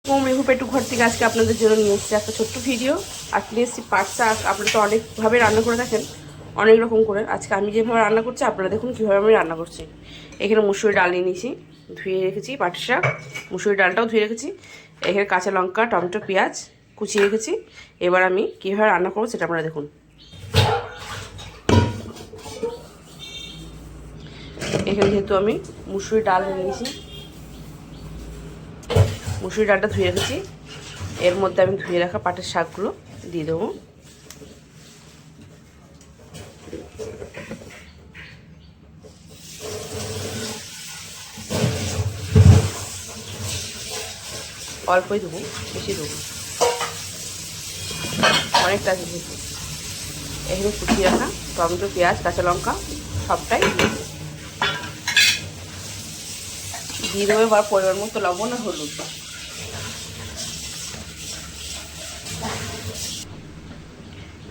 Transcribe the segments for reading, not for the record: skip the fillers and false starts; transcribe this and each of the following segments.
রেখু পেটু ঘর থেকে আজকে আপনাদের জন্য নিয়ে এসেছি একটা ছোট্ট ভিডিও। আর নিয়ে এসেছি পাট শাক। আপনারা তো অনেকভাবে রান্না করে দেখেন, অনেক রকম করে। আজকে আমি যেভাবে রান্না করছি আপনারা দেখুন কীভাবে আমি রান্না করছি। এখানে মুসুরি ডাল নিয়ে নিয়েছি, ধুয়ে রেখেছি। পাট শাক, মুসুরি ডালটাও ধুয়ে রেখেছি। এখানে কাঁচা লঙ্কা, টমেটো, পেঁয়াজ কুচিয়ে রেখেছি। এবার আমি কীভাবে রান্না করবো সেটা আপনারা দেখুন। এখানে যেহেতু আমি মুসুরি ডাল নিয়ে নিয়েছি, মুসুরি ডালটা ধুয়ে রেখেছি। এর মধ্যে আমি ধুয়ে রাখা পাটের শাকগুলো দিয়ে দেবো। অল্পই দেবো, বেশি দেবো, অনেকটা আছে যেহেতু। এখানে কুচিয়ে রাখা টমেটো, পেঁয়াজ, কাঁচা লঙ্কা সবটাই দিয়ে দেবো। এবার পরিমাণ মতো লবণ আর হলুদ।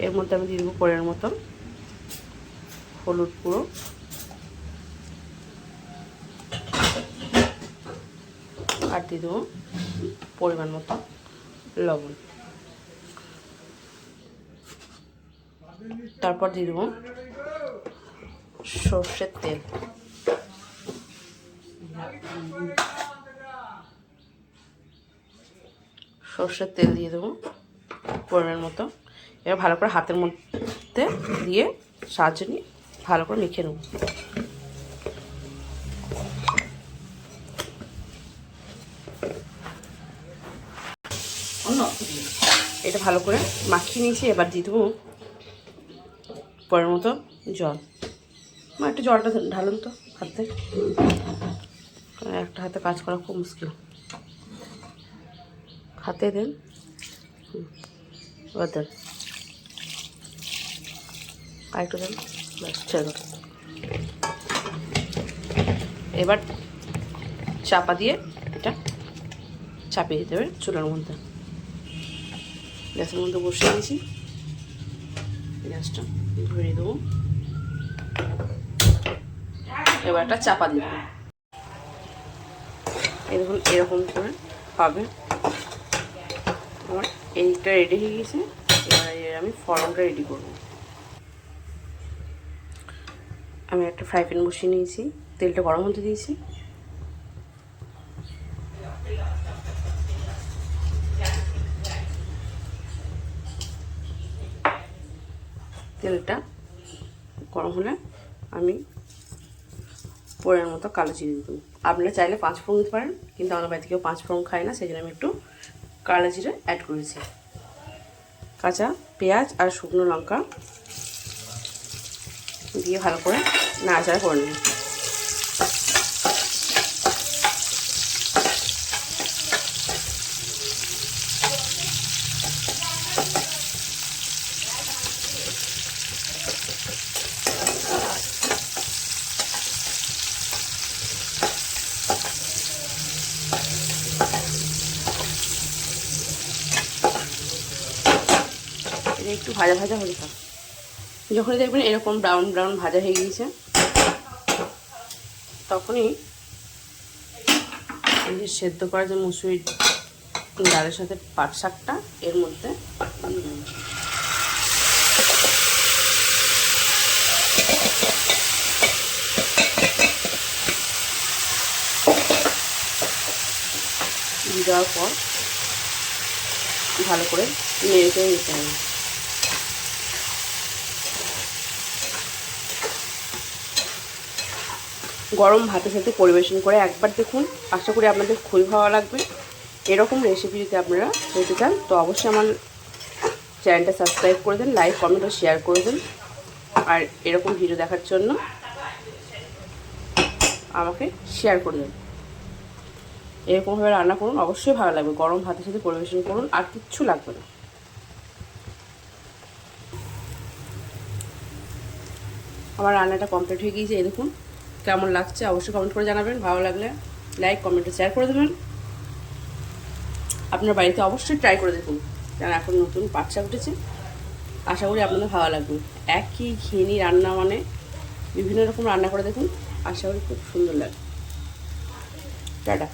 এর মধ্যে আমি দিয়ে দেবো পরিমাণ মতো হলুদ গুঁড়ো, আর দিয়ে দেবো পরিমাণ মতো লবণ। তারপর দিয়ে দেবো সর্ষের তেল। সর্ষের তেল দিয়ে দেবো পরিমাণ মতো। এবার ভালো করে হাতের মধ্যে দিয়ে সাহায্য নিয়ে ভালো করে মেখে নেব। এটা ভালো করে মাখিয়ে নিয়েছি। এবার দিয়ে দেবো পরিমাণ মতো জল। একটু জলটা ঢালুন তো হাতে, একটা হাতে কাজ করা খুব মুশকিল। হাতে দেন, এবার দেন, আরেকটু দেন, ব্যাস ছেড়ে দেন। এবার চাপা দিয়ে এটা চাপিয়ে দিতে হবে চুলার মধ্যে। গ্যাসের মধ্যে বসিয়ে দিয়েছি, গ্যাসটা ধরিয়ে দেবো। এবার একটা চাপা দিয়ে দেবো। এরকম এরকম করে পাবে। আমার এইটা রেডি হয়ে গেছে। এবার আমি ফড়নটা রেডি করব। আমি একটা ফ্রাই প্যান বসিয়ে নিয়েছি, তেলটা গরম হতে দিয়েছি। তেলটা গরম হলে আমি পরিমাণ মতো কালো জিরে দেবো। আপনারা চাইলে 5 ফোড়ন দিতে পারেন, কিন্তু আমার বাড়িতে কেউ 5 ফোড়ন খায় না, সেই জন্য আমি একটু কালো জিরে অ্যাড করেছি। কাঁচা পেঁয়াজ আর শুকনো লঙ্কা দিয়ে ভালো করে নাড়াচাড়া করে নেব। একটু ভাজা ভাজা হয়ে থাক। যখনই দেখবেন এরকম ব্রাউন ব্রাউন ভাজা হয়ে গিয়েছে, তখনই এই যে সেদ্ধ করা যে মুসুরি ডালের সাথে পাট শাকটা এর মধ্যে দিয়ে দেওয়ার পর ভালো করে নেড়ে চেড়ে নিতে হবে। গরম ভাতের সাথে পরিবেশন করে একবার দেখুন, আশা করি আপনাদের খুবই ভালো লাগবে। এরকম রেসিপি যদি আপনারা পেতে চান তো অবশ্যই আমার চ্যানেলটা সাবস্ক্রাইব করে দেন, লাইক কমেন্ট ও শেয়ার করে দেন। আর এরকম ভিডিও দেখার জন্য আমাকে শেয়ার করে দেন। এরকমভাবে রান্না করুন, অবশ্যই ভালো লাগবে। গরম ভাতের সাথে পরিবেশন করুন, আর কিচ্ছু লাগবে না। আমার রান্নাটা কমপ্লিট হয়ে গিয়েছে। এই দেখুন কেমন লাগছে অবশ্যই কমেন্ট করে জানাবেন। ভালো লাগলে লাইক কমেন্ট শেয়ার করে দেবেন। আপনার বাড়িতে অবশ্যই ট্রাই করে দেখুন, কারণ এখন নতুন পাট শাক উঠেছে। আশা করি আপনাদের ভালো লাগবে। একই ঘিনি রান্না মানে বিভিন্ন রকম রান্না করে দেখুন, আশা করি খুব সুন্দর লাগবে। টাটা।